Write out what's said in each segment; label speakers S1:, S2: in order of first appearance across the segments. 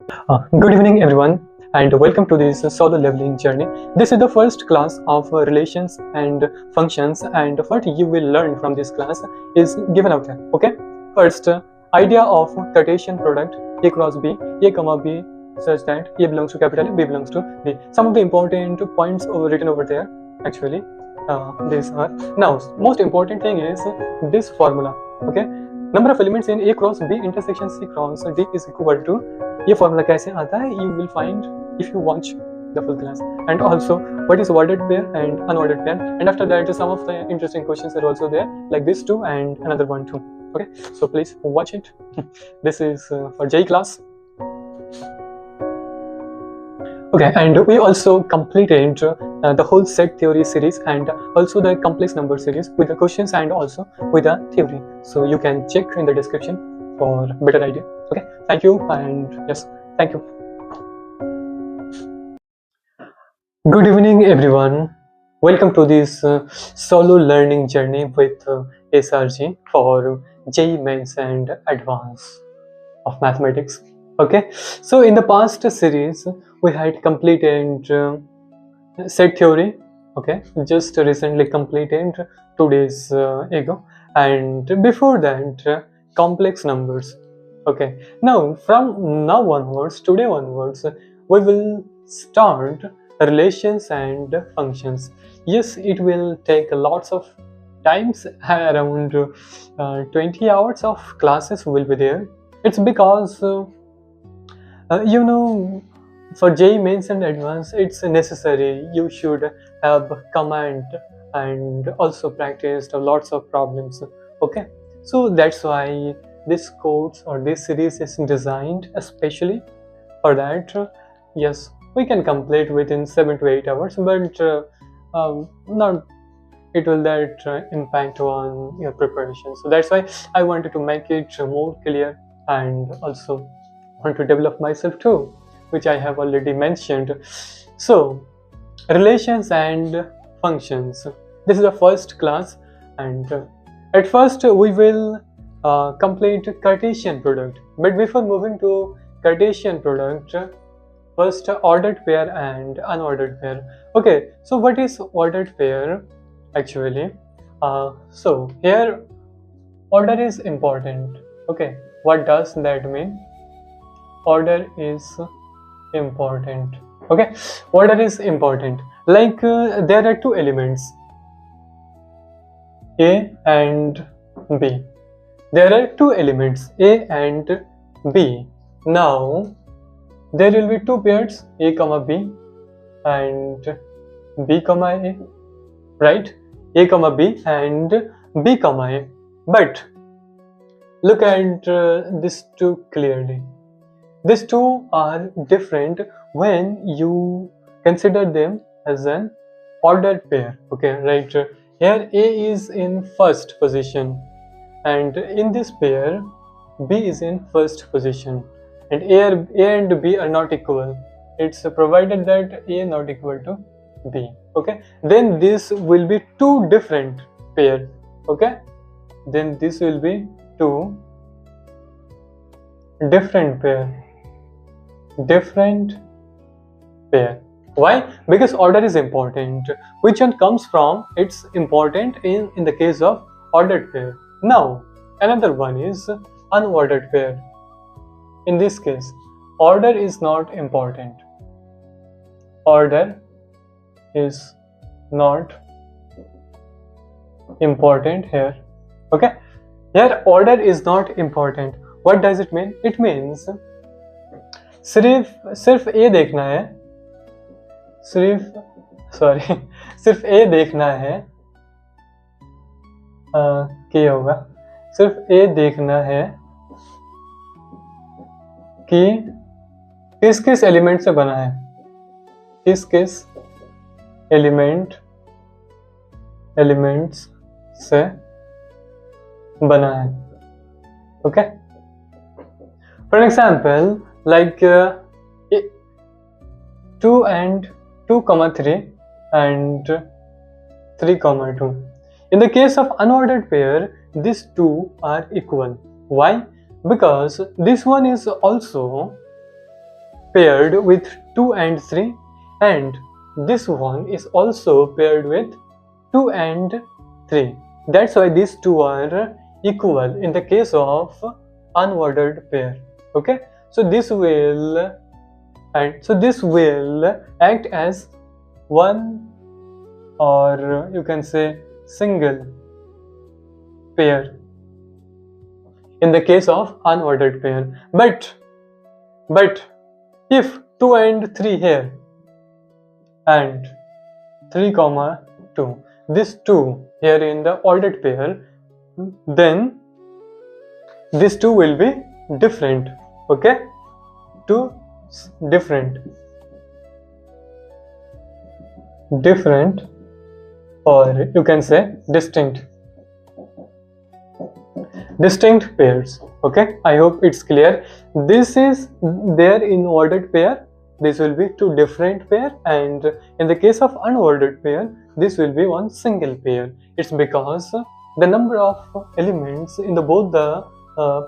S1: Good evening, everyone, and welcome to this solo leveling journey. This is the first class of relations and functions, and what you will learn from this class is given out there. Okay, first, idea of Cartesian product A cross B, A comma B, such that A belongs to capital A, B belongs to B. Some of the important points written over there. Actually, these are now most important thing is this formula. Okay, number of elements in A cross B intersection C cross D is equal to ये formula कैसे आता है you will find if you watch the full class, and also what is ordered pair and unordered pair, and after that some of the interesting questions are also there like this too and another one too. Okay, so please watch it. This is for J class. Okay, and we also completed the whole set theory series and also the complex number series with the questions and also with the theory, so you can check in the description for better idea. Okay, thank you, and yes, thank you. Good evening, everyone. Welcome to this solo learning journey with SRG for JEE Mains and Advanced of Mathematics. Okay, so in the past series we had completed set theory. Okay, just recently completed 2 days ago, and before that complex numbers. Okay, now from now onwards, today onwards, we will start relations and functions. Yes, it will take lots of times, around 20 hours of classes will be there. It's because you know, for JEE Mains and Advanced, it's necessary. You should have command and also practiced lots of problems. Okay, so that's why this course or this series is designed especially for that. Yes, we can complete within 7 to 8 hours, but not it will that impact on your preparation. So that's why I wanted to make it more clear, and also want to develop myself too, which I have already mentioned. So relations and functions, this is the first class, and at first we will complete Cartesian product. But before moving to Cartesian product, first ordered pair and unordered pair. Okay, so what is ordered pair actually? So here order is important. Okay, what does that mean? Order is important. Okay, order is important. Like there are two elements, A and B. There are two elements, A and B. Now there will be two pairs, A comma B and B comma A, right? A comma B and B comma A. But look at these two clearly. These two are different when you consider them as an ordered pair. Okay, right? Here A is in first position, and in this pair B is in first position, and A and B are not equal. It's provided that A not equal to B. Okay, then this will be two different pair. Okay, then this will be two different pair. Why? Because order is important. Which one comes from? It's important in the case of ordered pair. Now another one is unordered pair. In this case, order is not important. Order is not important here. Okay, here order is not important. What does it mean? It means सिर्फ A देखना है, सिर्फ A देखना है, क्या होगा? सिर्फ A देखना है कि किस किस एलिमेंट से बना है, किस किस एलिमेंट्स से बना है. Okay, for example, like 2 and 2 comma 3 and 3 comma 2. In the case of unordered pair, these two are equal. Why? Because this one is also paired with 2 and 3, and this one is also paired with 2 and 3. That's why these two are equal in the case of unordered pair. Okay, so this will act as one, or you can say single pair in the case of unordered pair. But if 2 and 3 here and 3 comma 2, this 2 here in the ordered pair, then these two will be different. Okay, two different or you can say distinct pairs. Okay, I hope it's clear. This is there in ordered pair, this will be two different pair, and in the case of unordered pair, this will be one single pair. It's because the number of elements in the both the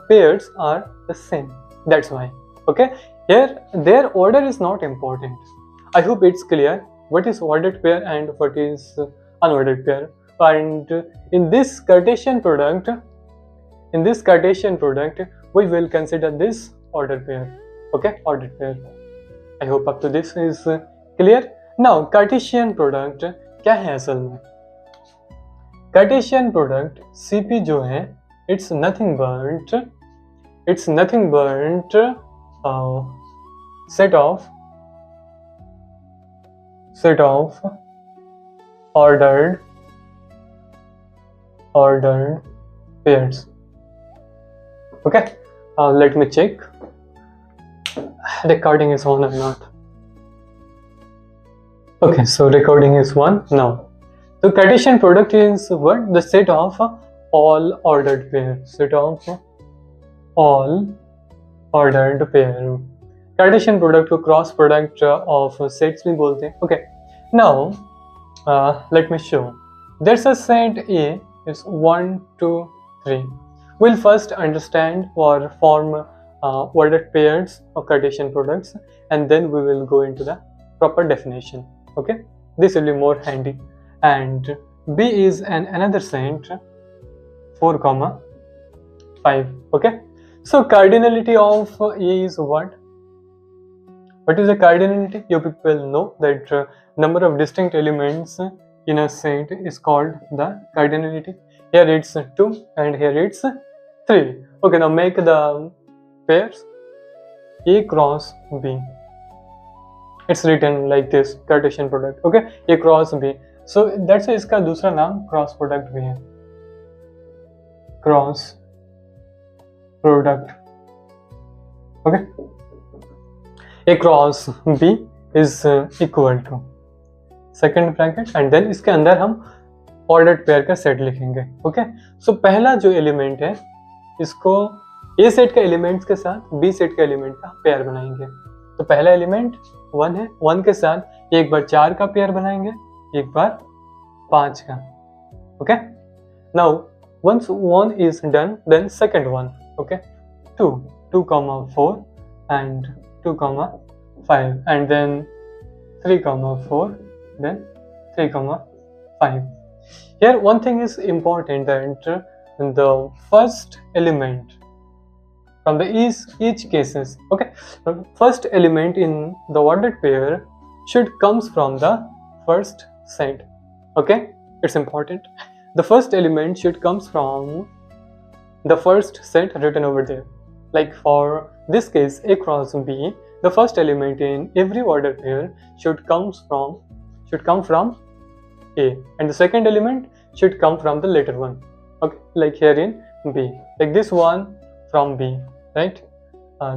S1: pairs are the same. That's why. Okay, here their order is not important. I hope it's clear what is ordered pair and what is unordered pair. And in this Cartesian product, we will consider this ordered pair. Okay, ordered pair. I hope up to this is clear. Now Cartesian product क्या है असल में? Cartesian product CP जो है, it's nothing but set of ordered pairs. Okay, let me check recording is on or not. Okay, so recording is on now. So Cartesian product is what? The set of all ordered pairs. Set of all ordered pair. Cartesian product को cross product of sets भी बोलते हैं. Okay, now let me show. There's a set A is 1, 2, 3. We'll first understand or form ordered pairs of Cartesian products, and then we will go into the proper definition. Okay, this will be more handy. And B is another set 4, 5. Okay, so cardinality of A is what? What is the cardinality? You people know that number of distinct elements in a set is called the cardinality. Here it's 2 and here it's 3. Okay, now make the pairs A cross B. It's written like this, Cartesian product. Okay, A cross B. So that's why इसका दूसरा नाम cross product भी है. Cross product. Okay, A cross B is equal to second bracket, and then इसके अंदर हम ordered pair का set लिखेंगे. Okay, so पहला जो element है, इसको A सेट का एलिमेंट्स के साथ B सेट का एलिमेंट का पेयर बनाएंगे. तो पहला एलिमेंट 1 है, 1 के साथ एक बार 4 का पेयर बनाएंगे, एक बार 5 का. Okay, now once 1 is done, then second one. Okay, 2, 2, 4 and 2, 5, and then 3, 4, then 3, 5. Here one thing is important, that the first element from the each cases, okay, the first element in the ordered pair should comes from the first set. Okay, it's important. The first element should comes from the first set written over there. Like for this case, A cross B, the first element in every ordered pair should come from A, and the second element should come from the later one. Okay, like here in B, like this one from B, right?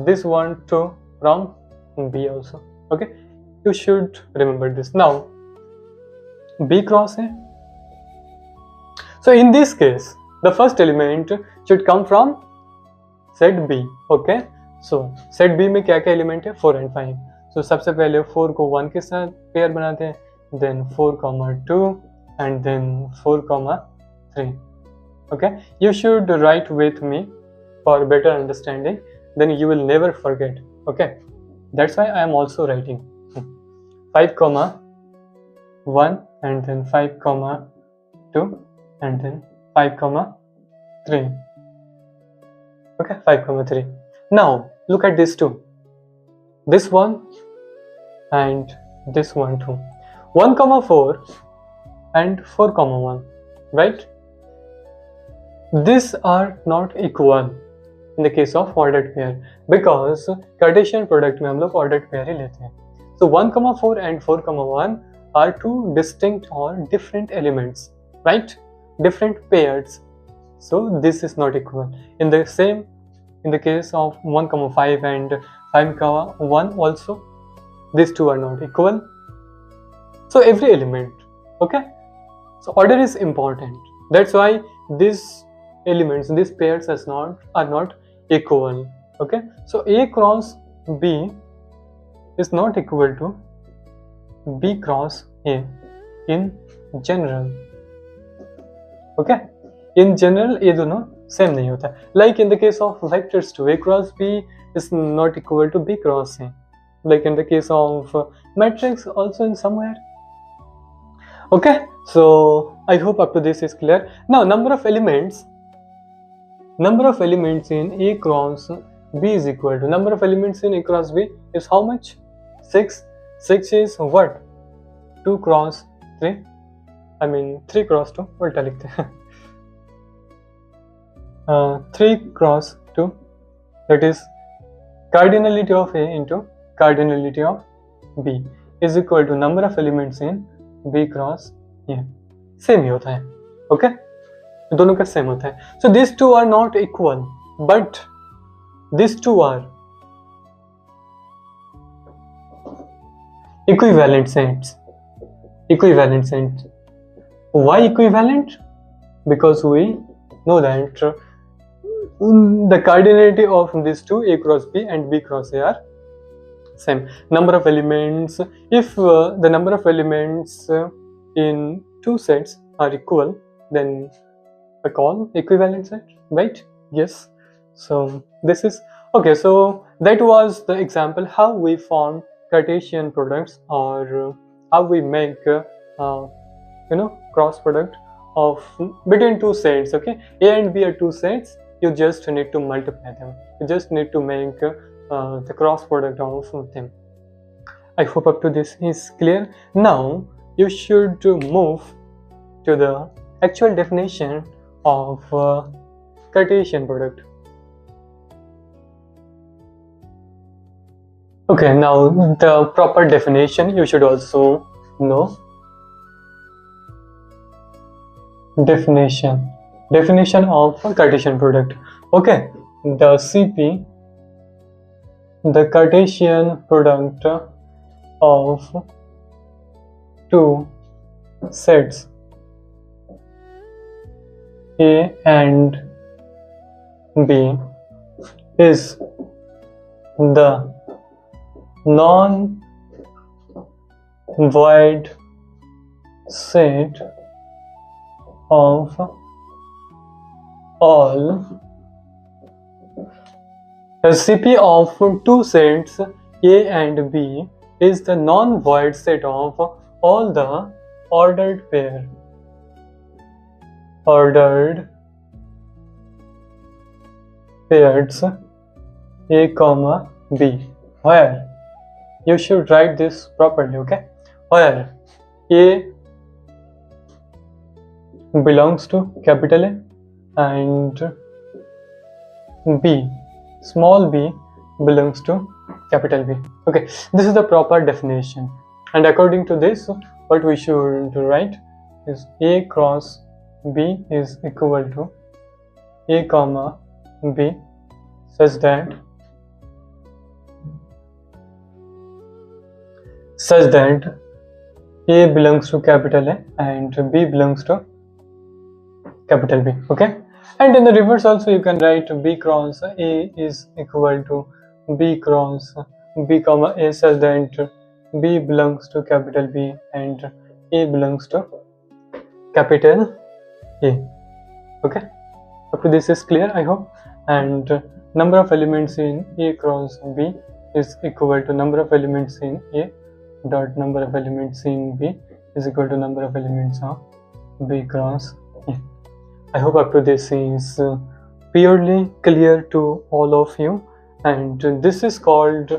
S1: This one too from B also. Okay, you should remember this. Now B cross A. So in this case, the first element should come from set B. Okay, so set B में क्या क्या element है? 4 and 5. So सबसे पहले 4 को 1 के साथ pair बनाते हैं, then 4, 2 and then 4, 3. Okay, you should write with me for better understanding, then you will never forget. Okay, That's why I am also writing 5 comma 1 and then 5 comma 2 and then 5 comma 3. Okay, 5 comma 3. Now look at these two, this one and this one too. 1 comma 4 and 4 comma 1, right? These are not equal in the case of ordered pair, because Cartesian product में हम लोग ordered pair ही लेते हैं. So 1 comma 4 and 4 comma 1 are two distinct or different elements, right? Different pairs. So this is not equal. In the case of 1 comma 5 and 5 comma 1 also, these two are not equal. So every element, okay? So order is important. That's why these elements, these pairs are not equal. Okay? So A cross B is not equal to B cross A in general. Okay? In general, ये दोनों same नहीं होता. Like in the case of vectors too, A cross B is not equal to B cross A. Like in the case of matrix also in somewhere. Okay, so I hope up to this is clear. Now number of elements in A cross B is equal to number of elements in A cross B is how much? 6. 6 is what? 2 cross 3. I mean 3 cross 2. उल्टा लिखते हैं. 3 cross 2. That is cardinality of A into cardinality of B is equal to number of elements in B cross A. Same ही होता है. Okay? दोनों का same होता है. So these two are not equal, but these two are equivalent sets. Equivalent sets. Why equivalent? Because we know that the cardinality of these two, A cross B and B cross A, are same. Number of elements, if the number of elements in two sets are equal, then I call equivalent set, right? Yes. So this is okay. So that was the example how we form Cartesian products, or how we make cross product of between two sets. Okay, A and B are two sets. You just need to multiply them. You just need to make the cross product of them. I hope up to this is clear. Now you should move to the actual definition of Cartesian product. Okay, now the proper definition you should also know. Definition of Cartesian product. Okay, the CP, the Cartesian product of two sets A and B is the non-void set of all. The CP of two sets A and B is the non-void set of all the ordered pairs A comma B, where you should write this properly, okay? Where A belongs to capital A and B, small b, belongs to capital B. Okay, this is the proper definition, and according to this, what we should write is A cross B is equal to A comma B, such that A belongs to capital A and B belongs to capital B. Okay, and in the reverse also you can write B cross A is equal to B cross B comma A, such that B belongs to capital B and A belongs to capital A. Okay, up to this is clear, I hope. And number of elements in A cross B is equal to number of elements in A dot number of elements in B is equal to number of elements of B cross A. I hope up to this is purely clear to all of you, and this is called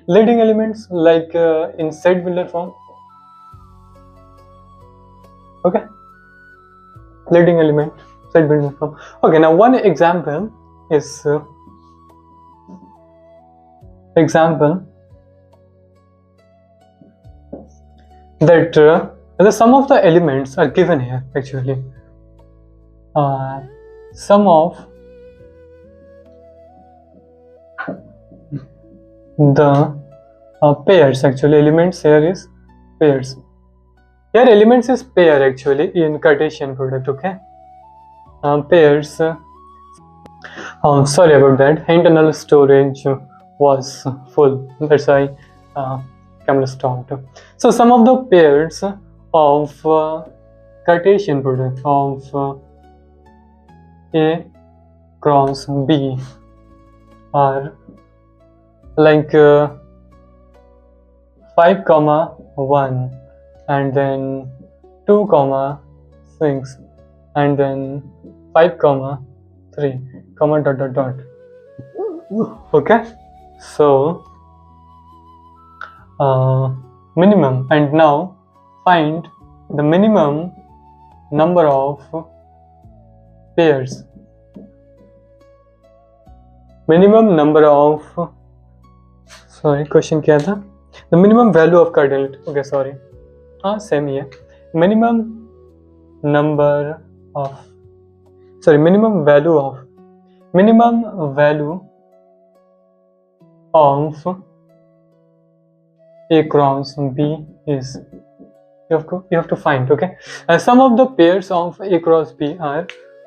S1: leading elements, like in set builder form. Okay, leading element, set builder form. Okay, now one example is that the sum of the elements are given here. Actually, sum of the pairs, actually elements here is pairs. Here elements is pair actually in Cartesian product. Okay, pairs. Sorry about that. Internal storage was full. That's why camera stopped. So sum of the pairs of Cartesian product of A cross B are like 5, 1, and then 2, 6, and then 5, 3, dot dot dot. Okay, so minimum, and now find the minimum number of pairs. Minimum number of, sorry, question क्या था? The minimum value of cardinality. Okay, sorry. Same here. Minimum number of, sorry, minimum value of A cross B is, you have to find. Okay, sum of the pairs of A cross B are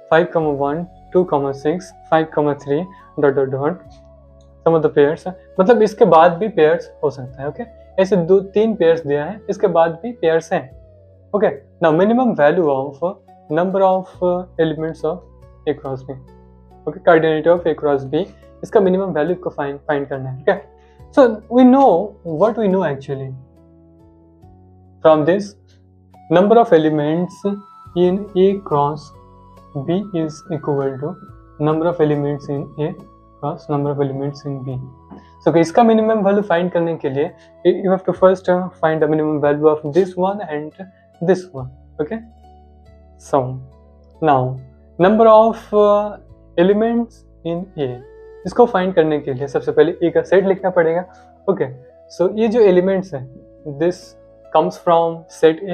S1: 5, 1, 2, 6, 5, 3, dot dot dot. Some of the pairs, मतलब इसके बाद भी pairs हो सकता है. Okay, ऐसे 2-3 pairs दिया है, इसके बाद भी पेयर्स हैं. Okay, now minimum value of number of elements of A cross B. Okay, cardinality of A cross B, इसका मिनिमम वैल्यू को फाइंड करना है. Okay, so we know what we know actually from this. Number of elements in A cross B is equal to number of elements in A number of elements in B. So इसका minimum value find करने के लिए you have to first find the minimum value of this one and this one. Okay, so now number of elements in A, इसको find करने के लिए सबसे पहले A का set लिखना पड़ेगा. Okay, so ये जो elements हैं, this comes from set A,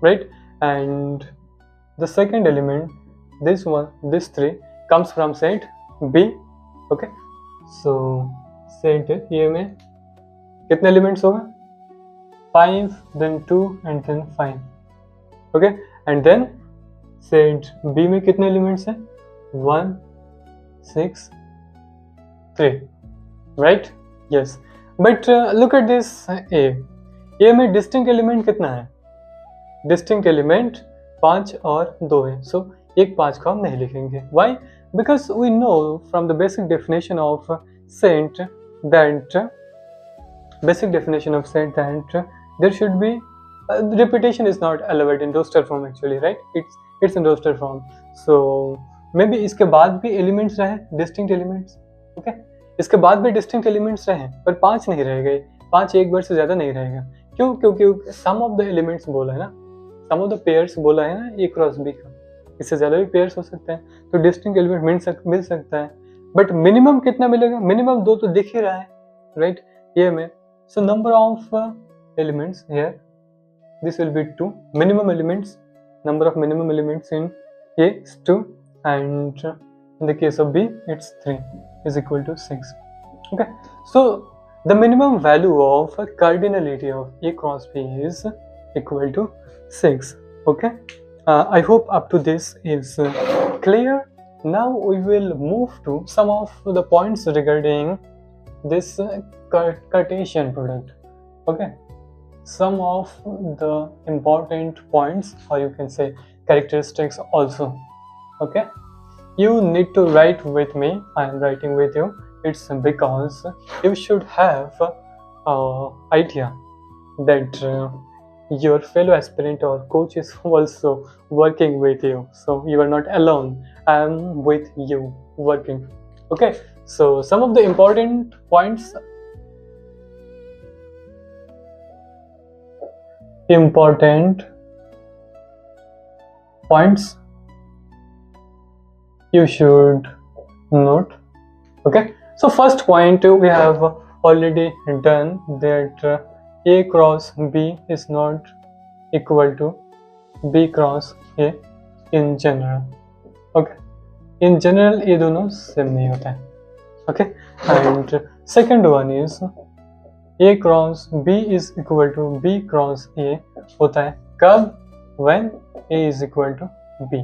S1: right, and the second element, this one, this 3 comes from set B. Okay, so set A में कितने elements होगा? 5, then 2, and then 5. Okay, and then set B में कितने elements हैं? 1, 6, 3. Right? Yes. But look at this A में distinct element कितना है? Distinct element 5 और 2 है. So एक 5 को हम नहीं लिखेंगे. Why? Because we know from the basic definition of set that there should be repetition is not allowed in roster form actually, right? It's in roster form. So maybe इसके बाद भी elements रहे, distinct elements. Okay, इसके बाद भी distinct elements रहे, पर 5 नहीं रह गए. 5 एक बार से ज्यादा नहीं रहेगा. क्यों? क्योंकि sum of the elements बोला है ना, sum of the pairs बोला है ना A cross B का. इससे ज्यादा भी पेयर्स हो सकते हैं, तो डिस्टिंक्ट एलिमेंट मिल सकता है. बट मिनिमम कितना मिलेगा? मिनिमम 2 तो दिख ही रहा है, राइट, ये में. सो number of elements here, this will be 2. Minimum elements, number of minimum elements in A is 2, and in the case of B it's 3 is equal to 6. Okay, so the minimum value of cardinality of A cross B is equal to 6. Okay, I hope up to this is clear. Now we will move to some of the points regarding this Cartesian product. Okay, some of the important points, or you can say characteristics also. Okay, you need to write with me. I am writing with you. It's because you should have idea that your fellow aspirant or coach is also working with you, so you are not alone. I am with you working. Okay, so some of the important points you should note. Okay, so first point we have already done that a cross b is not equal to b cross a in general. Okay, in general ये दोनों same नहीं होता है. Okay, and second one is a cross b is equal to b cross a होता है कब? when a is equal to b.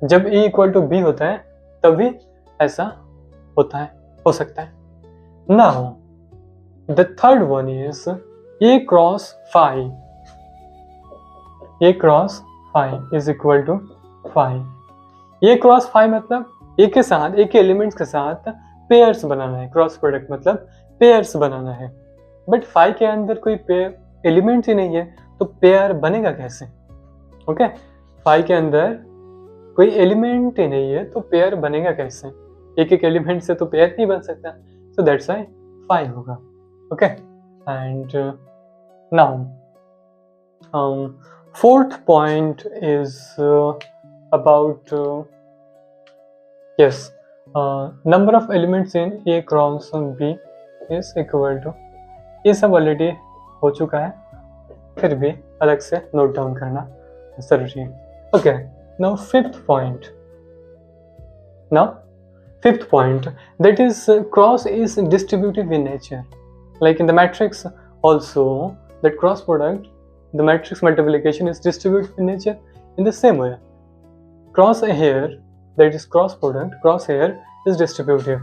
S1: जब a equal to b होता है तभी ऐसा होता है, हो सकता है. Now the third one is a cross phi. a cross phi is equal to phi. a cross phi मतलब a के साथ, a के एलिमेंट्स के साथ पेयर्स बनाना है. क्रॉस प्रोडक्ट मतलब पेयर्स बनाना है. बट फाई के अंदर कोई पेयर एलिमेंट्स ही नहीं है तो पेयर बनेगा कैसे? ओके, फाई के अंदर कोई एलिमेंट ही नहीं है तो पेयर बनेगा कैसे? एक एक एलिमेंट से तो पेयर नहीं बन सकता. सो दैट्स व्हाई फाई होगा. Okay, and now fourth point is about number of elements in A cross B is equal to. ये सब ऑलरेडी हो चुका है, फिर भी अलग से नोट डाउन करना जरूरी है. Okay, now fifth point that is cross is distributive in nature. Like in the matrix also, that cross product, the matrix multiplication is distributive in nature. In the same way, cross here, that is cross product, cross here is distributive.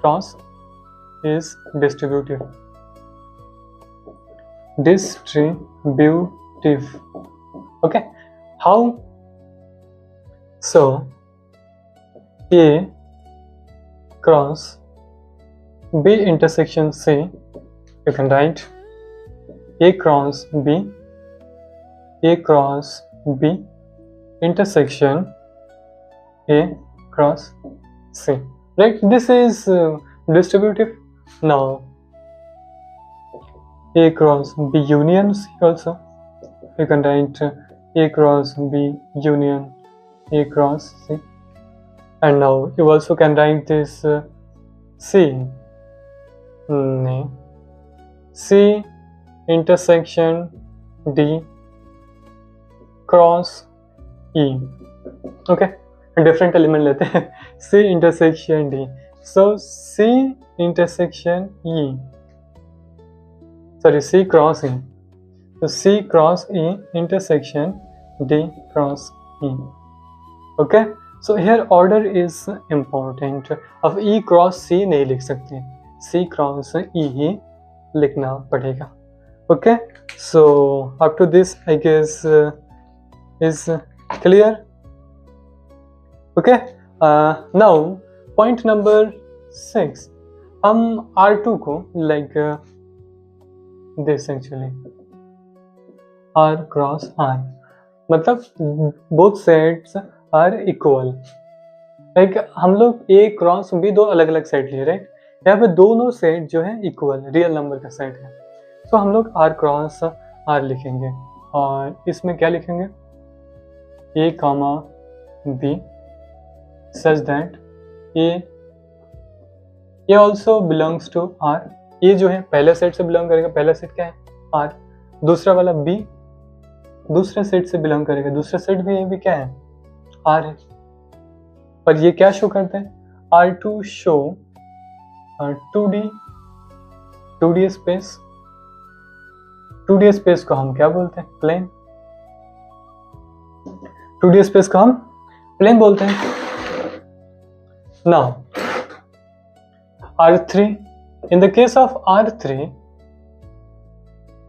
S1: Cross is distributive. Okay, how? So A cross B intersection C, you can write A cross B intersection A cross C. Right? This is distributive. Now A cross B union C also, you can write A cross B union A cross C. And now you also can write this C intersection D cross E. Okay, different element लेते हैं. C intersection D. So C intersection E. Sorry, C cross E. So C cross E intersection D cross E. Okay. So here order is important. अब E cross C नहीं लिख सकते, C cross E ही लिखना पड़ेगा. Okay, so up to this I guess is clear. Okay, now point number 6. हम R2 को like this actually, R cross R, मतलब both sets are equal. Like हम लोग A क्रॉस B दो अलग अलग सेट लिए, राइट? यहाँ पे दोनों सेट जो है इक्वल रियल नंबर का सेट है. तो हम लोग R क्रॉस R लिखेंगे और इसमें क्या लिखेंगे? A comma B such that A also belongs to R. A जो है पहले सेट से बिलोंग करेगा. पहला सेट क्या है? R. दूसरा वाला B दूसरे सेट से बिलोंग करेगा. दूसरा सेट भी क्या है? R है. और ये क्या शो करते हैं? R2 show 2D space. 2D space को हम क्या बोलते हैं? प्लेन. 2D स्पेस को हम प्लेन बोलते हैं. Now R3, in the case of R3,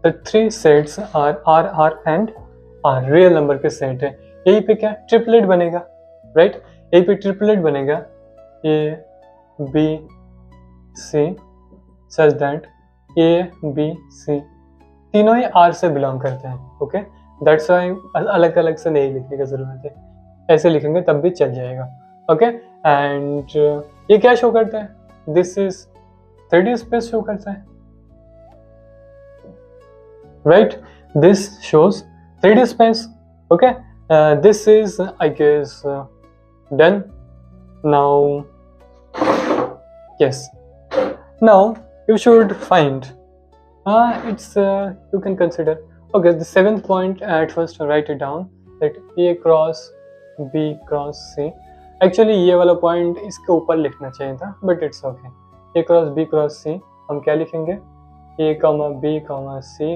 S1: the three sets are R and R, real number के सेट है. यही पे क्या ट्रिपलेट बनेगा, राइट? यही पे ट्रिपलेट बनेगा A B C such that A, B, C तीनों ही R से बिलोंग करते हैं. ओके, दैट्स वाई अलग अलग से नहीं लिखने की जरूरत है, ऐसे लिखेंगे तब भी चल जाएगा. ओके, एंड ये क्या शो करता है? This is 3D space show करता है, right? This shows 3D space. Okay, this is I guess done now. Yes, now you should find it's you can consider. Okay, the 7th point, at first write it down that A cross B cross C. Actually ये वाला point इसके ऊपर लिखना चाहिए था, but it's okay. A cross B cross C हम क्या लिखेंगे? A comma B comma C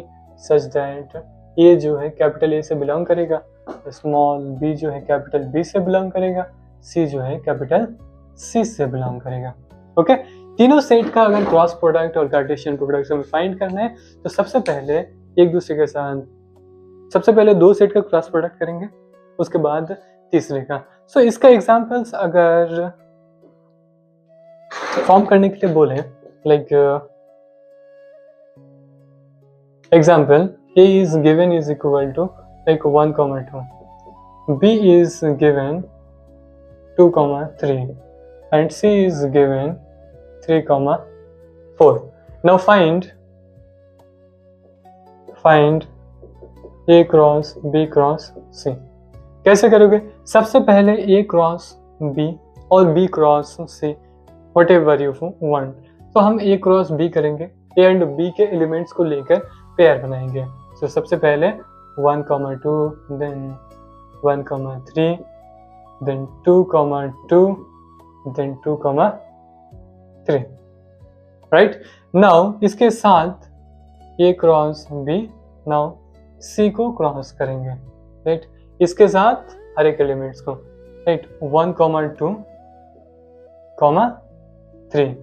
S1: such that A जो है कैपिटल A से बिलोंग करेगा, स्मॉल b जो है कैपिटल B से बिलोंग करेगा, C जो है कैपिटल C से बिलोंग करेगा. ओके, तीनों सेट का अगर क्रॉस प्रोडक्ट और कार्टेशियन प्रोडक्ट हमें फाइंड करना है तो सबसे पहले एक दूसरे के साथ, सबसे पहले दो सेट का क्रॉस प्रोडक्ट करेंगे, उसके बाद तीसरे का. सो इसका एग्जांपल्स अगर फॉर्म करने के लिए बोले, like example A is given is equal to like 1, 2. B is given 2, 3 and C is given 3, 4. Now find A cross B cross C. कैसे करोगे? सबसे पहले A cross B और B cross C, whatever you want. तो हम A cross B करेंगे, A and B के elements को लेकर पेयर बनाएंगे. तो सबसे पहले 1, 2, then 1, 3, then 2, 2, then 2, 3. Right? Now इसके साथ A cross B, now C को क्रॉस करेंगे, राइट? इसके साथ हर एक एलिमेंट्स को, राइट? 1, 2, 3.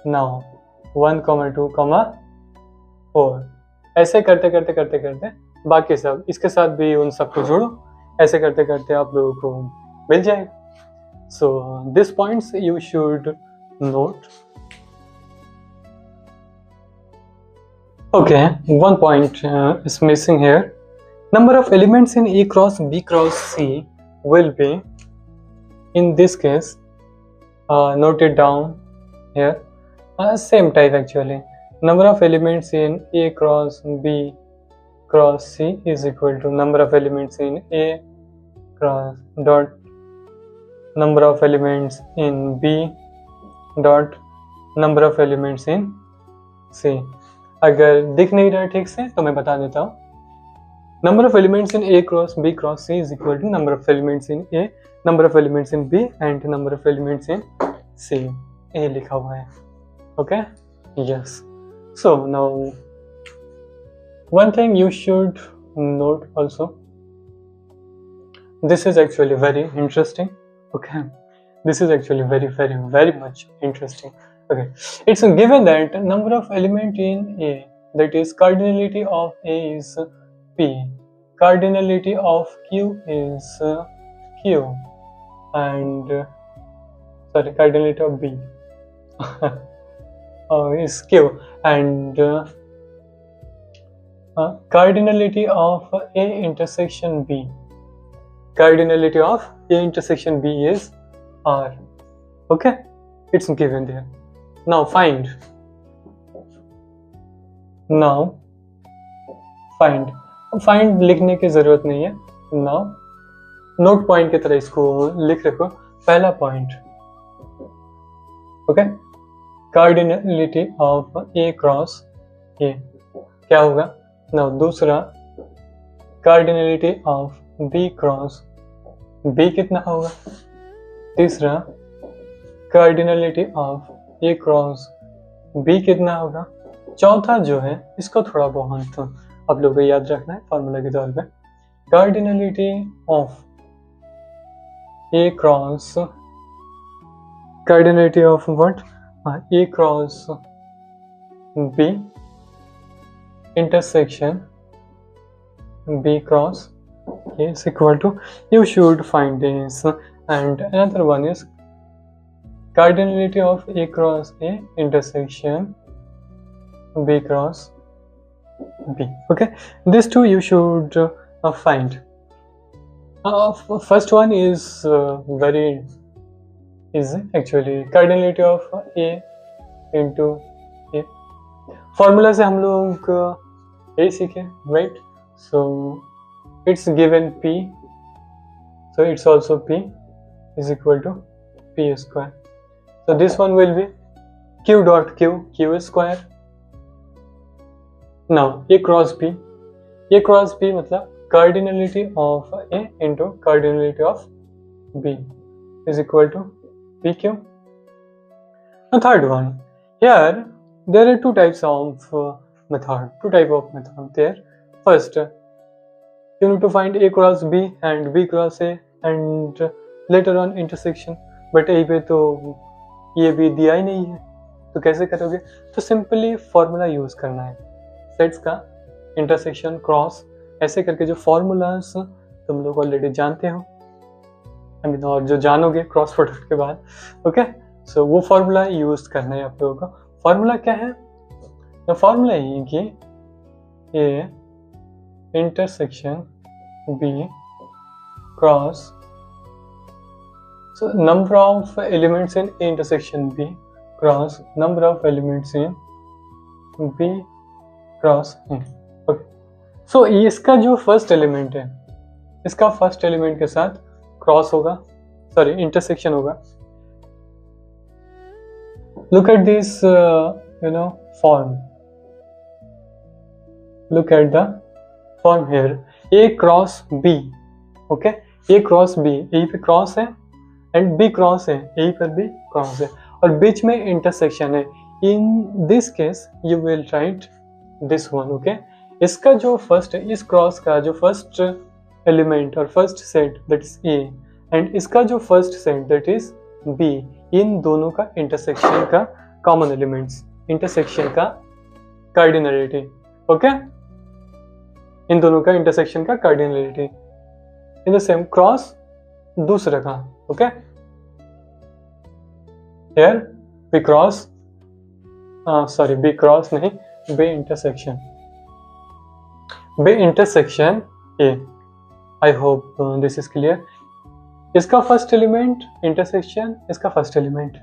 S1: नाउ 1, 2, 4. ऐसे करते करते करते करते बाकी सब इसके साथ भी उन सबको जोड़ो, ऐसे करते करते आप लोगों को मिल जाएगा. So this points you should note. Okay, one point is missing here. Number of elements in A cross B cross C will be, in this case, noted down here. Same type actually. Number of elements in A cross B cross C is equal to number of elements in A cross dot number of elements in B dot number of elements in C. अगर दिख नहीं रहा ठीक से तो मैं बता देता हूँ. Number of elements in A cross B cross C is equal to number of elements in A, number of elements in B and number of elements in C. A लिखा हुआ है. Okay? Yes. So now one thing you should note also. This is actually very interesting. Okay, this is actually very much interesting. Okay, it's given that number of element in A, that is cardinality of A is P, cardinality of Q is Q, and cardinality of B is Q, and cardinality of A intersection B, cardinality of A intersection B is R. Okay, it's given there. Now find लिखने की जरूरत नहीं है. Now note point की तरह इसको लिख रखो. पहला point, okay, cardinality of A cross A क्या होगा? नाउ दूसरा, cardinality of B cross B कितना होगा? तीसरा, cardinality of A cross B कितना होगा? चौथा जो है इसको थोड़ा बहुत आप लोगों को याद रखना है फॉर्मूला के तौर पे. Cardinality of A cross, cardinality of what? A cross B intersection B cross A is equal to, you should find this, and another one is cardinality of A cross A intersection B cross B. Okay, these two you should find. First one is very easy actually. Cardinality of A into A. Formula से हम लोग A सीखे, right? So it's given P, so it's also P is equal to P square. So this one will be Q dot Q, Q square. Now A cross B, A cross B मतलब cardinality of A into cardinality of B is equal to PQ. The third one, here there are two types of method there. First, you need to find A cross B and B cross A and later on intersection. But यहीं पे तो ये भी दिया ही नहीं है, तो कैसे करोगे? तो सिंपली फॉर्मूला यूज करना है, सेट्स का इंटरसेक्शन क्रॉस ऐसे करके जो फॉर्मूलाज तुम लोग ऑलरेडी जानते हो, और जो जानोगे क्रॉस प्रोडक्ट के बाद, ओके? सो वो फॉर्मूला यूज करना है आप लोगों को. फॉर्मूला क्या है? द फॉर्मूला है कि A intersection B cross, so number of elements in A intersection B cross number of elements in B cross A. Okay, so इसका जो फर्स्ट एलिमेंट है, इसका फर्स्ट एलिमेंट के साथ क्रॉस होगा, सॉरी इंटरसेक्शन होगा. Look at this form. Look at the form here. A cross B. Okay, A cross B, यहीं पे क्रॉस है एंड B क्रॉस है, यहीं पर भी क्रॉस है और बीच में इंटरसेक्शन है. In this case you will write this one. Okay, इसका जो फर्स्ट है, इस क्रॉस का जो फर्स्ट एलिमेंट और first set that is A and इसका जो first set that is B, इन दोनों का इंटरसेक्शन का कॉमन एलिमेंट्स, इंटरसेक्शन का कार्डिनलिटी. ओके, इन दोनों का इंटरसेक्शन का cardinality in the same cross दूसरा का. Okay, here B cross, sorry B cross नहीं, B intersection, B intersection A. I hope this is clear. इसका फर्स्ट एलिमेंट इंटरसेक्शन, इसका first element.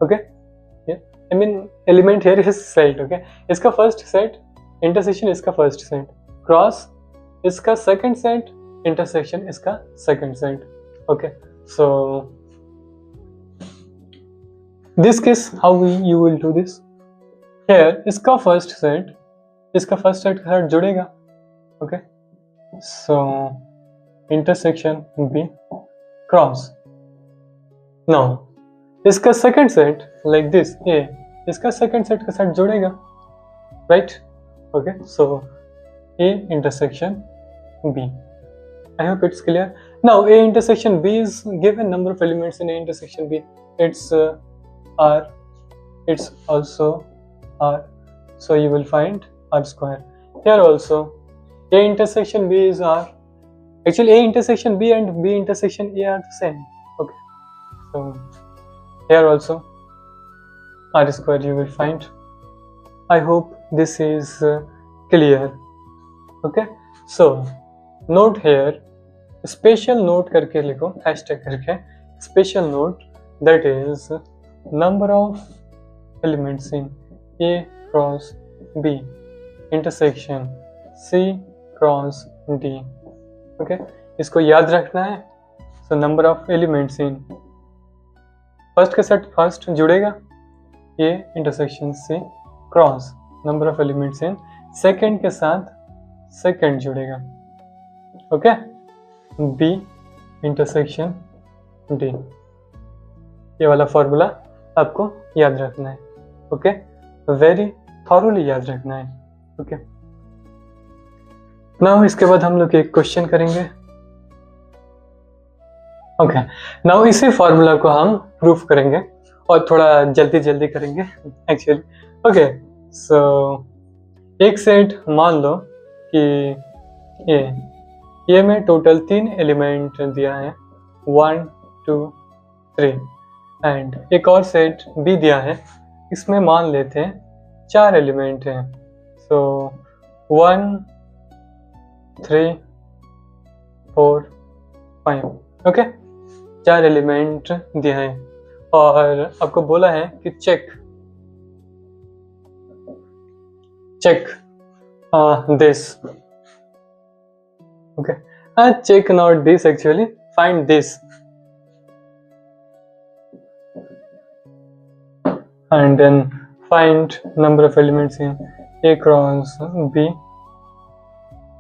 S1: Okay, I mean element here is set. Okay, इसका first set intersection, इसका first set cross, इसका second set intersection, इसका second set. Okay, so this case how you will do this. Here इसका first set, इसका first set के साथ जुड़ेगा. Okay, so intersection B cross. Now इसका second set like this A, इसका second set के साथ जुड़ेगा, right? Okay, so A intersection B. I hope it's clear. Now A intersection B is given number of elements in A intersection B. It's R. It's also R. So you will find R square. Here also A intersection B is R. Actually A intersection B and B intersection A are the same. Okay. So here also R square you will find. I hope this is clear. Okay. So note here. Special note करके लिखो, hashtag करके special note, that is number of elements in A cross B intersection C cross D. Okay, इसको याद रखना है. So number of elements in first के साथ first जुड़ेगा, A intersection C cross number of elements in second के साथ second जुड़ेगा. Okay, B intersection D. ये वाला फॉर्मूला आपको याद रखना है. ओके, वेरी थॉरोली याद रखना है. ओके, नाउ इसके बाद हम लोग एक क्वेश्चन करेंगे. ओके, नाउ इसी फॉर्मूला को हम प्रूफ करेंगे और थोड़ा जल्दी जल्दी करेंगे एक्चुअली. ओके, सो एक सेट मान लो कि ये में टोटल 3 एलिमेंट दिया है, 1 2 3. एंड एक और सेट बी दिया है, इसमें मान लेते हैं 4 एलिमेंट हैं। सो 1 3 4 5 ओके, 4 एलिमेंट दिए हैं और आपको बोला है कि check this, okay, check not this, actually find this, and then find number of elements in A cross B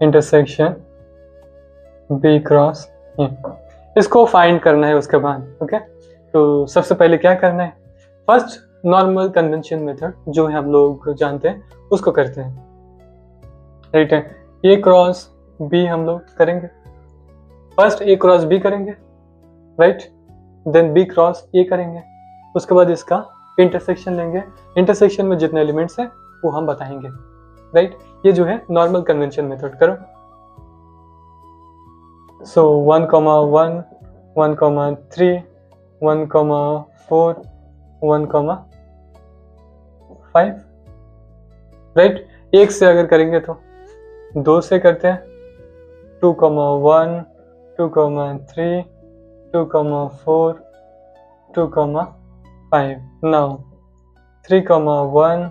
S1: intersection B cross A। इसको फाइंड करना है उसके बाद। ओके, तो सबसे पहले क्या करना है, फर्स्ट नॉर्मल कन्वेंशन मेथड जो हम लोग जानते हैं उसको करते हैं, राइट है। ए क्रॉस बी हम लोग करेंगे, फर्स्ट ए क्रॉस बी करेंगे, right, then B cross A करेंगे, उसके बाद इसका इंटरसेक्शन लेंगे, इंटरसेक्शन में जितने एलिमेंट्स हैं वो हम बताएंगे, राइट। ये जो है नॉर्मल कन्वेंशन मेथड करो। सो 1, 1, 1, 3, 1, 4, 1, 5, राइट। एक से अगर करेंगे तो 2 से करते हैं, 2, 1, 2, 3, 2, 4, 2, 5, now 3, 1,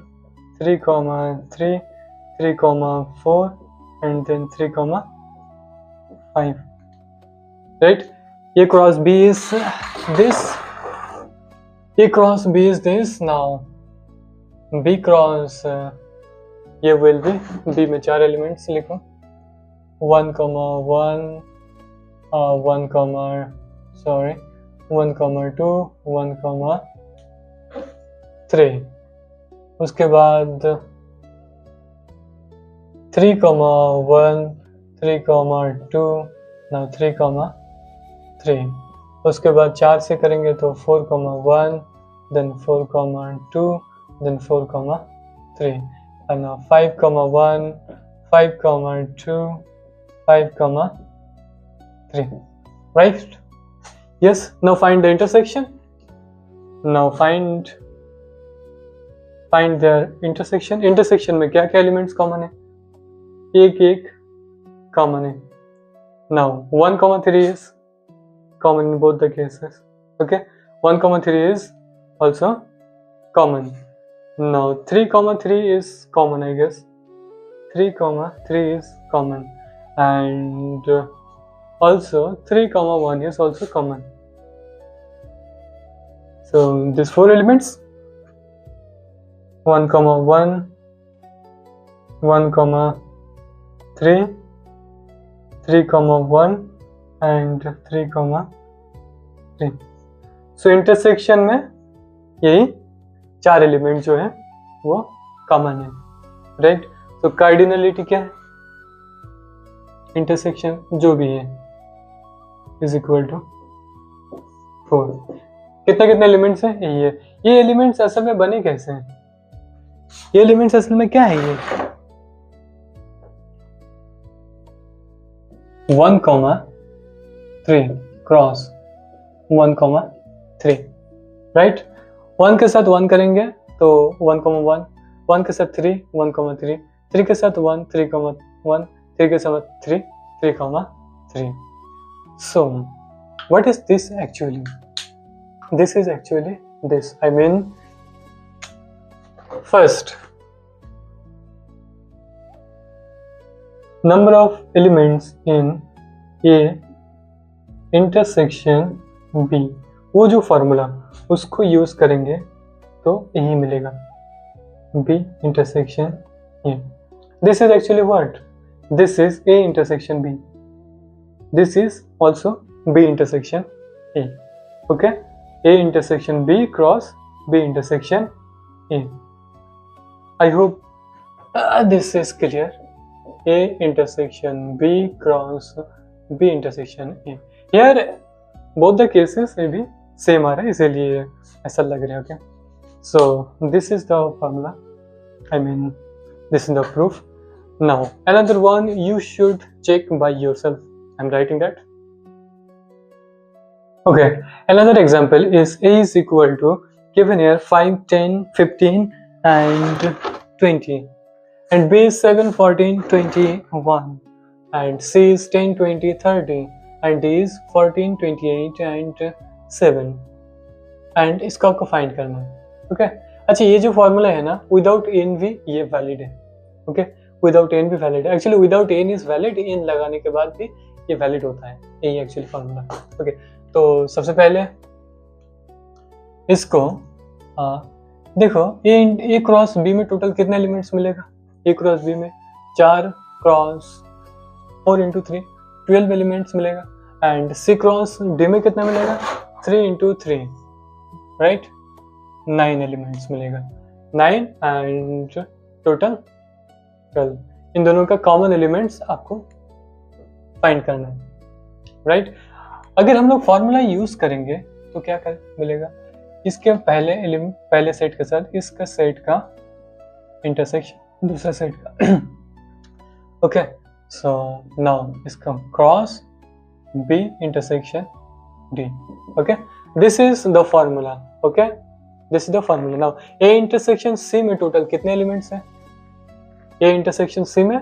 S1: 3, 3, 3, 4 and then 3, 5, right? A cross B is this, A cross B is this, now B cross ये will be, B में 4 एलिमेंट्स लिखो, 1, 1, 1, 2, 1, 3, उसके बाद 3, 1, 3, 2, now 3, 3, उसके बाद 4 से करेंगे तो 4, 1, then 4, 2, then 4, 3, and now 5, 1, 5, 2, 5, 3, right? Yes, now find the intersection. Now find their intersection. Intersection में क्या क्या elements common है, एक common है। Now 1, 3 is common in both the cases, okay, 1, 3 is also common. Now 3, 3 is common, I guess 3, 3 is common, and also 3, 1 is also common. So these 4 elements, 1, 1, 1, 3, 3, 1 and 3, 3. So intersection में यही 4 element जो है वो common है, right. तो cardinality क्या है, intersection जो भी है इज इक्वल टू 4। कितने एलिमेंट्स हैं, ये एलिमेंट्स असल में बने कैसे हैं, ये एलिमेंट्स असल में क्या है, ये 1, 3 क्रॉस 1, 3, राइट। 1 के साथ 1 करेंगे तो 1, 1, 1 के साथ 3, 1, 3, 3 के साथ 1, 3, 1, 3 के साथ 3, 3, 3. So what is this actually? This is actually this. I mean, first, number of elements in A intersection B, वो जो फॉर्मूला उसको यूज करेंगे तो यही मिलेगा, B intersection A. This is actually what? This is A intersection B. This is also B intersection A. Okay? A intersection B cross B intersection A. I hope this is clear. A intersection B cross B intersection A. Here both the cases may be same आ रहा है, इसीलिए ऐसा लग रहा है। Okay? So this is the formula. I mean, this is the proof. Now another one you should check by yourself. I'm writing that. Okay, another example is A is equal to, given here, 5, 10, 15 and 20, and B is 7, 14, 21, and C is 10, 20, 30, and D is 14, 28 and 7, and इसको आपको find करना है। Okay, अच्छा ये जो formula है ना, without N भी ये वैलिड है। ओके, विदाउट एन भी वैलिड है। Actually without N is valid, N लगाने के बाद भी ये वैलिड होता है, यही एक्चुअली फॉर्मूला। ओके, तो सबसे पहले इसको देखो, ए क्रॉस बी में टोटल कितने एलिमेंट्स मिलेगा? ए क्रॉस बी में 4 क्रॉस 4 इंटू 3 12 एलिमेंट्स मिलेगा, एंड सी क्रॉस डी में कितना मिलेगा? 3 इंटू 3, राइट, 9 एलिमेंट्स मिलेगा, 9 एंड टोटल 12। इन दोनों का कॉमन एलिमेंट्स आपको फाइंड करना है, राइट। अगर हम लोग फॉर्मूला यूज करेंगे तो क्या मिलेगा? इसके पहले सेट के साथ इसका सेट का इंटरसेक्शन दूसरा सेट का। ओके, सो नाउ इसका cross B intersection D. Okay, this is the formula. Okay, this is the formula. Now A intersection C में टोटल कितने एलिमेंट्स हैं? ए इंटरसेक्शन सी में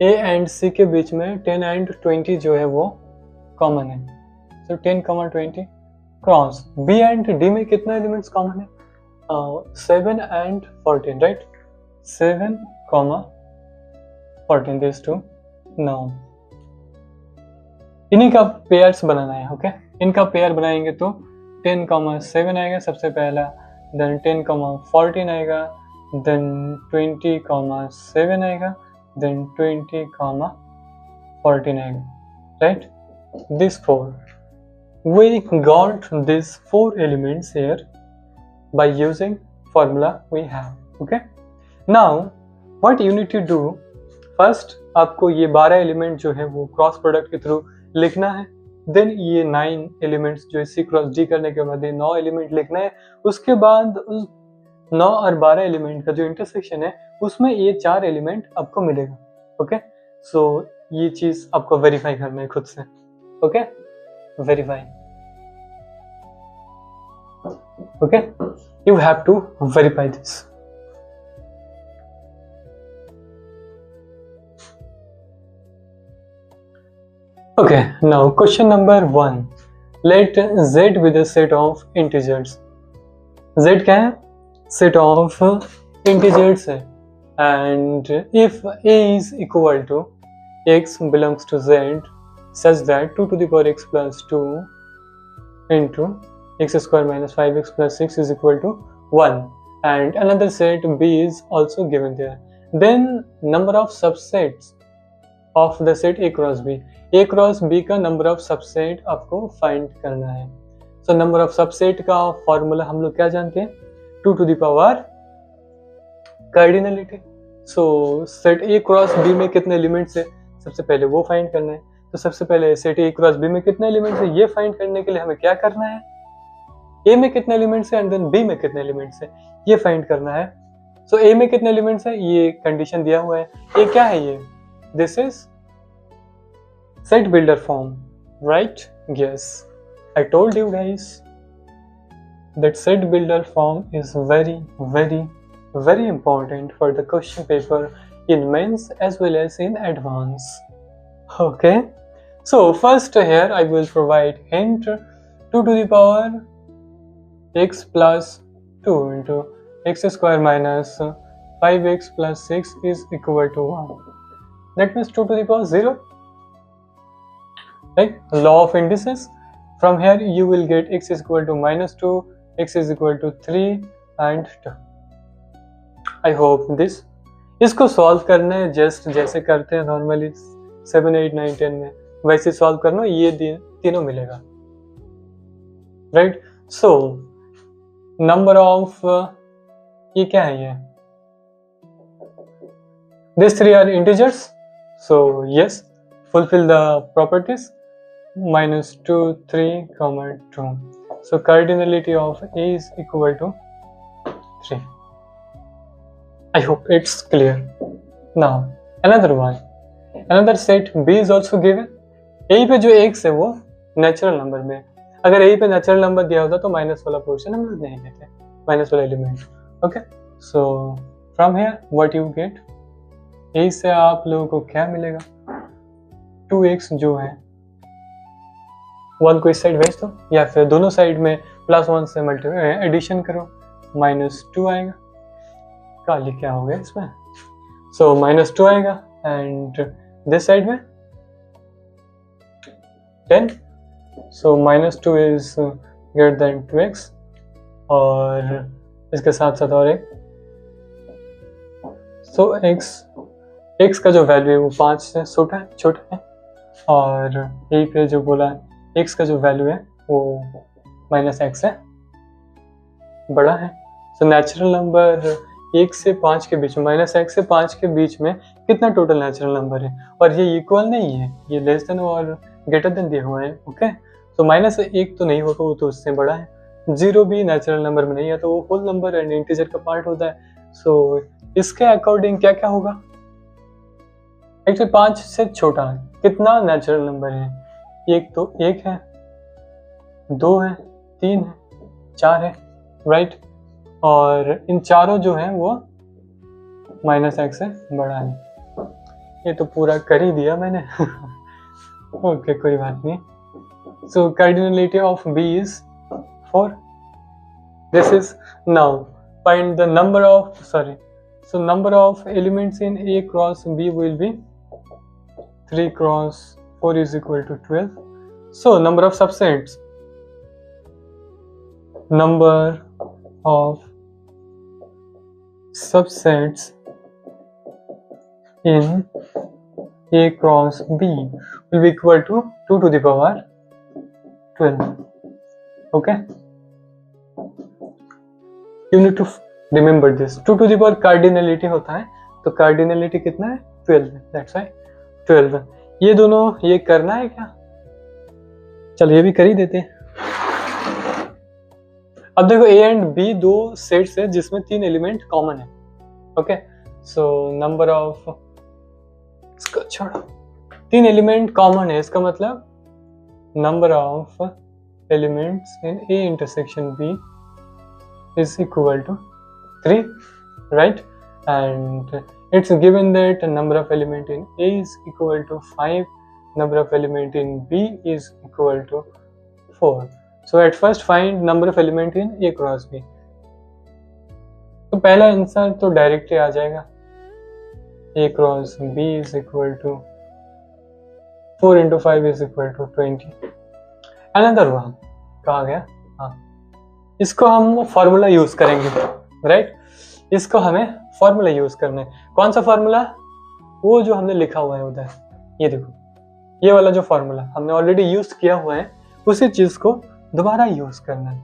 S1: ए एंड सी के बीच में 10 एंड 20 जो है वो कॉमन है, so 10, 20। Cross B and D में कितना एलिमेंट्स कॉमन है? 7 and 14, right, 7, 14 this two. Now इन्हीं का पेयर्स बनाना है। ओके, इनका पेयर बनाएंगे तो 10, 7 आएगा सबसे पहला, देन 10, 14 आएगा, देन 20, 7 आएगा, देन 20, 14 आएगा, right. This 4, we got these 4 elements here by using formula we have. Okay, now what you need to do, first आपको ये 12 एलिमेंट जो है वो क्रॉस प्रोडक्ट के थ्रू लिखना है, देन ये 9 एलिमेंट्स जो सी क्रॉस डी करने के बाद 9 एलिमेंट लिखना है। उसके बाद उस 9 और 12 एलिमेंट का जो इंटरसेक्शन है उसमें ये 4 एलिमेंट आपको मिलेगा। ओके, सो ये चीज आपको वेरीफाई करना है खुद से। Okay, verify. Okay, you have to verify this. Okay, now question number 1. Let z be the set of integers. Z क्या है? Set of integers है, and if a is equal to x belongs to z such that 2 to the power x plus 2 into x square minus 5x plus 6 is equal to 1, and another set b is also given there, then number of subsets of the set a cross b. a cross b का number of subset आपको find करना है। so number of subset का formula हम लोग क्या जानते हैं? 2 to the power cardinality। so set a cross b में कितने एलिमेंट्स है सबसे पहले वो फाइंड करना है। तो सबसे पहले सेट ए क्रॉस बी में कितने एलिमेंट्स है ये फाइंड करने के लिए हमें क्या करना है? ए में कितने एलिमेंट्स है एंड देन बी में कितने एलिमेंट्स है ये फाइंड करना है। सो ए में कितने एलिमेंट्स है ये कंडीशन दिया हुआ है। ए क्या है ये? This is set builder form, right? Yes, I told you guys that set builder form is very very very important for the question paper in mains as well as in advance. Okay, so first here I will provide hint 2 to the power x plus 2 into x square minus 5x plus 6 is equal to 1. That means 2 to the power 0, right? Law of indices. From here you will get x is equal to minus 2, x is equal to 3 and 2. I hope this. इसको solve करना है just जैसे करते हैं normally 7, 8, 9, 10 में, वैसे solve करना, ये तीनों मिलेगा, राइट? सो नंबर ऑफ ये क्या है? ये this 3 are integers, so yes, fulfil the properties -2, 3, 2. So cardinality of A is equal to 3. I hope it's clear. Now another one, another set B is also given. A पे जो x है वो natural number में, अगर ए पे natural number दिया होता तो माइनस वाला पोर्शन हम लोग नहीं लेते, माइनस वाला element. Okay, so from here what you get, A से आप लोगों को क्या मिलेगा, 2x जो है 1 को इस साइड भेज दो, या फिर दोनों साइड में +1 से एडिशन करो, -2 आएगा। काली क्या हो गया इसमें, सो -2 आएगा, एंड दिस साइड में 10, सो -2 इज ग्रेटर देन 2x, और इसके साथ साथ और एक, सो x का जो वैल्यू है वो 5 से छोटा है, और यही पे जो बोला है x का जो वैल्यू है वो -x से बड़ा है। सो नेचुरल नंबर 1 से 5 के बीच में, -x से 5 के बीच में कितना टोटल नेचुरल नंबर है, और ये इक्वल नहीं है, ये लेस देन और ग्रेटर देन दिया हुआ है। ओके, तो -1 तो नहीं होगा, वो तो उससे बड़ा है। 0 भी नेचुरल नंबर में नहीं है, तो वो होल नंबर एंड इंटीजर का पार्ट होता है। सो इसके अकॉर्डिंग क्या क्या होगा, एक्चुअली 5 से छोटा है कितना नेचुरल नंबर है, एक तो 1 है, 2 है, 3 है, 4 है, राइट, और इन चारों जो है वो -x से बड़ा है। ये तो पूरा कर ही दिया मैंने। ओके, कोई बात नहीं। So cardinality of b is 4. This is now find the number of so number of elements in A cross B will be 3 cross 4 is equal to 12. So number of subsets in A cross B will be equal to 2 to the power 12. Okay, you need to remember this. 2 to the power cardinality होता है, तो cardinality कितना है, 12 है, that's why 12। ये दोनों ये करना है क्या, चलो ये भी कर ही देते हैं। अब देखो A एंड B दो सेट्स है जिसमें 3 एलिमेंट कॉमन है। ओके, सो नंबर ऑफ, इसको छोड़ो, 3 एलिमेंट कॉमन है, इसका मतलब number of elements in A intersection B is equal to 3, right, and it's given that number of element in A is equal to 5, number of element in B is equal to 4. So at first find number of element in A cross B. तो पहला answer तो directly आ जाएगा, A cross B is equal to 4 into 5 is equal to 20. Another one कहा गया, हाँ, इसको हम formula use करेंगे, राइट, इसको हमें फॉर्मूला यूज करना है। कौन सा फॉर्मूला, वो जो हमने लिखा हुआ है उधर, ये देखो, ये वाला जो फॉर्मूला हमने ऑलरेडी यूज किया हुआ है, उसी चीज को दोबारा यूज करना है,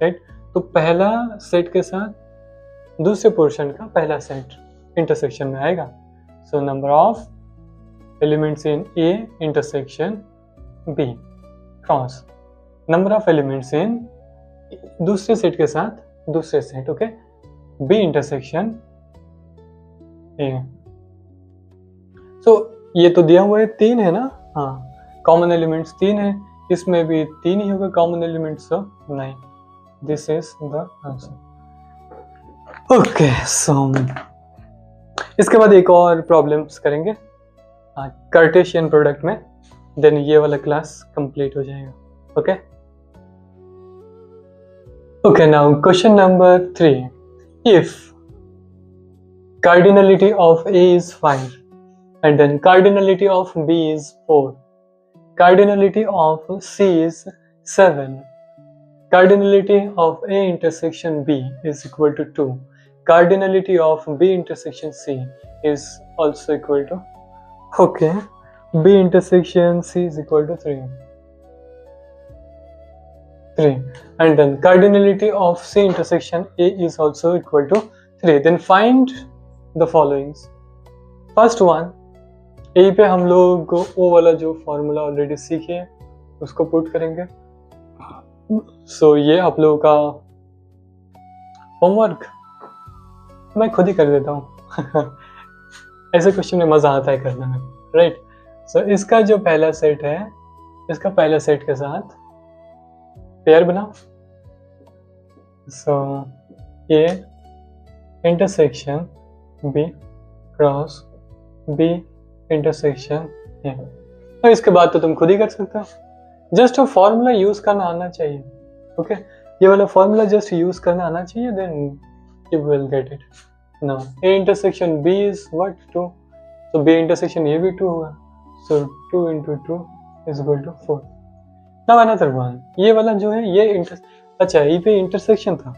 S1: राइट। तो पहला सेट के साथ दूसरे पोर्शन का पहला सेट इंटरसेक्शन में आएगा। So number of elements in A intersection B cross number of elements in दूसरे सेट के साथ दूसरे set, okay, B intersection A. So ये तो दिया हुआ है 3 है ना, हाँ, कॉमन एलिमेंट्स 3 है, इसमें भी 3 ही होगा कॉमन एलिमेंट्स, तो 9, this is the answer. Okay, so इसके बाद एक और प्रॉब्लम्स करेंगे कार्टेशियन प्रोडक्ट में, देन ये वाला क्लास कंप्लीट हो जाएगा। Okay, okay, now question number 3. If cardinality of A is 5 and then cardinality of B is 4, cardinality of C is 7, cardinality of A intersection B is equal to 2, cardinality of B intersection C is also equal to, okay, B intersection C is equal to 3, and then cardinality of C intersection A is also equal to 3. Then find the followings. First one, A पे हम लोग O वाला जो formula already सीखे हैं उसको put करेंगे। सो ये आप लोगों का होमवर्क मैं खुद ही कर देता हूँ। ऐसे क्वेश्चन में मजा आता है करने में, राइट। सो इसका जो पहला सेट है, इसका पहला सेट के साथ पेयर बनाओ. So A intersection B cross B intersection A. तो इसके बाद तो तुम खुद ही कर सकते हो. जस्ट फॉर्मूला यूज करना आना चाहिए. ओके, ये वाला फॉर्मूला जस्ट यूज करना आना चाहिए, then you will get it. Now A intersection B is what? 2. So B intersection A भी 2 होगा. So 2 into 2 is equal to 4. Now another one. ये वाला जो है ये अच्छा ये पे intersection था,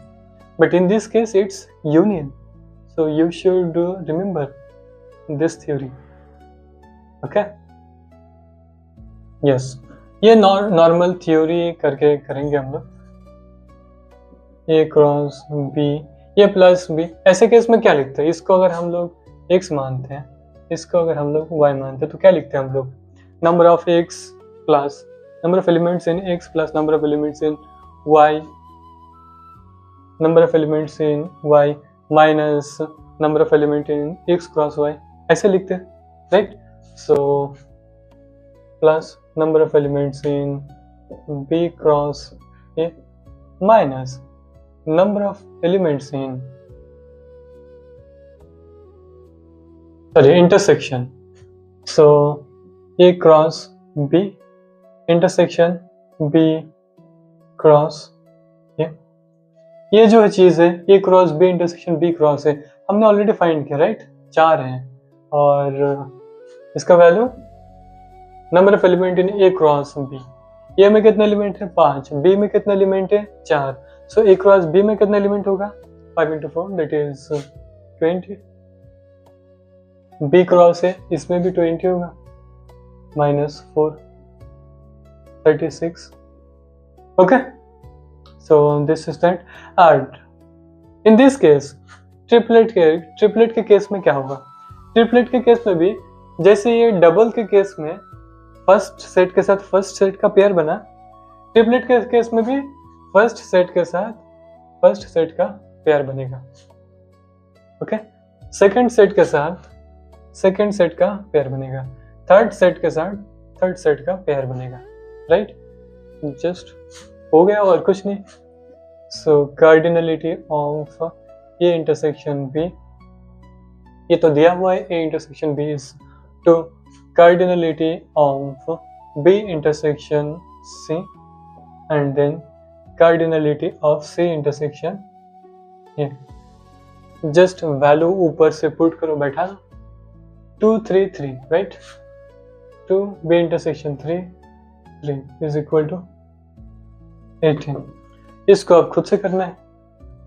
S1: but in this case it's union. So you should remember this theory. Okay? Yes. ये नॉर्मल थ्योरी करके करेंगे हम लोग. A क्रॉस B, ये प्लस बी. ऐसे केस में क्या लिखते हैं? इसको अगर हम लोग x मानते हैं, इसको अगर हम लोग y मानते हैं, तो क्या लिखते हैं हम लोग? Number of x plus number of elements in x plus number of elements in y, number of elements in y minus number of element in x cross y. ऐसे लिखते हैं, right? So plus number of elements in b cross a minus number of elements in intersection. So A cross B intersection B cross A. ये जो है चीज है A cross B intersection B cross है, हमने ऑलरेडी फाइंड किया, right? 4 हैं और इसका value number of element in A cross B. A में कितने एलिमेंट है? 5. B में कितने एलिमेंट है? 4. सो A क्रॉस B में कितने एलिमेंट होगा? 5 into 4 that is 20. B cross है, इसमें भी 20 होगा, minus 4 36. Okay, so this is that. And in this case triplet के केस में क्या होगा? ट्रिपलेट के केस में भी जैसे ये डबल के केस में फर्स्ट सेट के साथ फर्स्ट सेट का पेयर बना, ट्रिपलेट के केस में भी फर्स्ट सेट के साथ फर्स्ट सेट का पेयर बनेगा. ओके, सेकंड सेट के साथ सेकंड सेट का पेयर बनेगा, थर्ड सेट के साथ थर्ड सेट का पेयर बनेगा, राइट? जस्ट हो गया और कुछ नहीं. So cardinality of A intersection B, ये तो दिया हुआ है A intersection B is 2. Cardinality of B intersection C and then cardinality of C intersection A. Just value ऊपर से पुट करो, बैठा 2 3 3, right? 2 B intersection 3 3 is equal to 18. इसको अब खुद से करना है,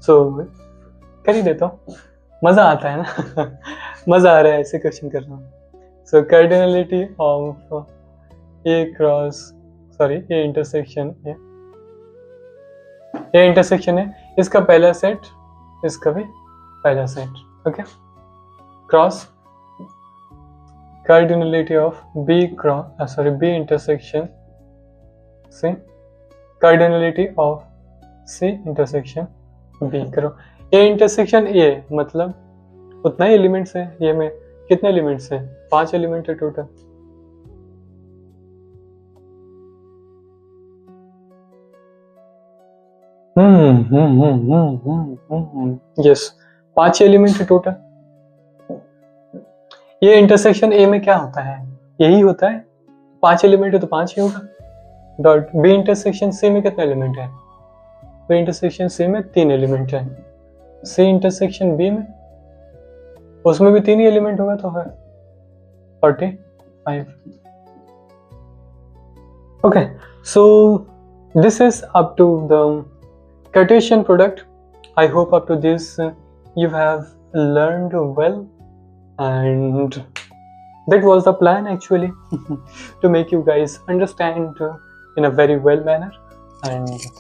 S1: सो कर ही देता हूँ, मजा आता है ना. मजा आ रहा है ऐसे क्वेश्चन करना. So cardinality of A cross A intersection A, ये इंटरसेक्शन है, इसका पहला सेट, इसका भी पहला set. Okay, cross cardinality of B cross B intersection C, cardinality of C intersection B. करो ये इंटरसेक्शन ए, मतलब उतना ही एलिमेंट्स है. ये में कितने एलिमेंट्स है? 5 एलिमेंट है टोटल. यस, 5 एलिमेंट है टोटल. ये इंटरसेक्शन ए में क्या होता है? यही होता है, 5 एलिमेंट है तो 5 ही होगा. डॉट बी इंटरसेक्शन सी में कितने एलिमेंट है? बी इंटरसेक्शन सी में 3 एलिमेंट है. सी इंटरसेक्शन बी में, उसमें भी 3 ही एलिमेंट होगा, तो है 45. Okay, so this is up to the Cartesian product. I hope up to this you have learned well, and that was the plan actually to make you guys understand in a very well manner, and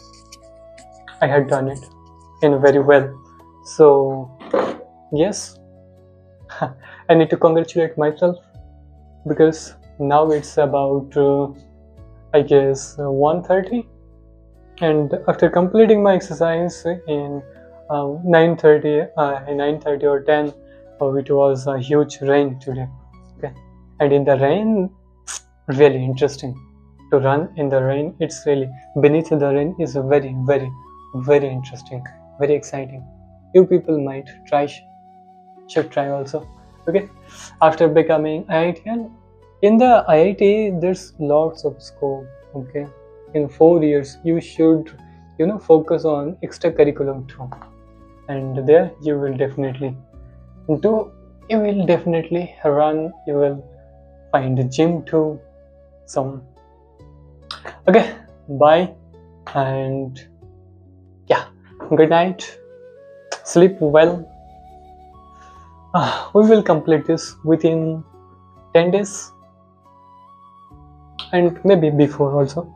S1: I had done it in a very well. So yes, I need to congratulate myself because now it's about I guess 1:30. And after completing my exercise in 9:30 or 10, it was a huge rain today. Okay, and in the rain, really interesting. to run in the rain. It's really beneath the rain is very, very, very interesting, very exciting. You people might try, should try also. Okay, after becoming IITian, in the IIT there's lots of scope. Okay, in 4 years you should focus on extracurriculum too, and there you will definitely do. You will definitely run. You will find a gym too. So okay, bye, and yeah, good night. Sleep well. We will complete this within 10 days and maybe before also.